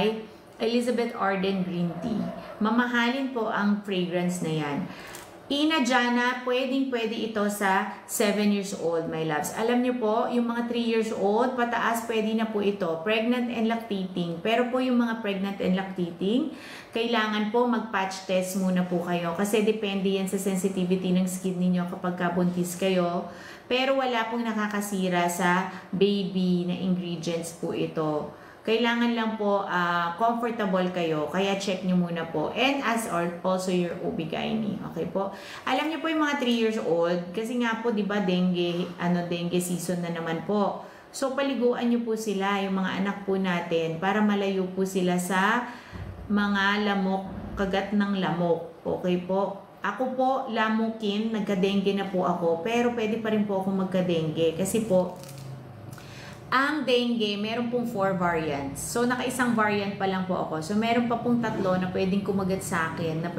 ay Elizabeth Arden Green Tea. Mamahalin po ang fragrance na yan. Ina Jana, pwede ito sa 7 years old, my loves. Alam niyo po, yung mga 3 years old, pataas, pwede na po ito. Pregnant and lactating. Pero po yung mga pregnant and lactating, kailangan po mag-patch test muna po kayo. Kasi depende yan sa sensitivity ng skin ninyo kapag kabuntis kayo. Pero wala pong nakakasira sa baby na ingredients po ito. Kailangan lang po comfortable kayo, kaya check nyo muna po. And as also your OB-GYN. Okay po? Alam nyo po yung mga 3 years old, kasi nga po, di ba, dengue season na naman po. So, paliguan nyo po sila, yung mga anak po natin, para malayo po sila sa mga lamok, kagat ng lamok. Okay po? Ako po, lamukin, nagka-dengue na po ako, pero pwede pa rin po akong magka-dengue. Kasi po, ang dengue, meron pong 4 variants. So, naka-isang variant pa lang po ako. So, meron pa pong 3 na pwedeng kumagat sa akin, na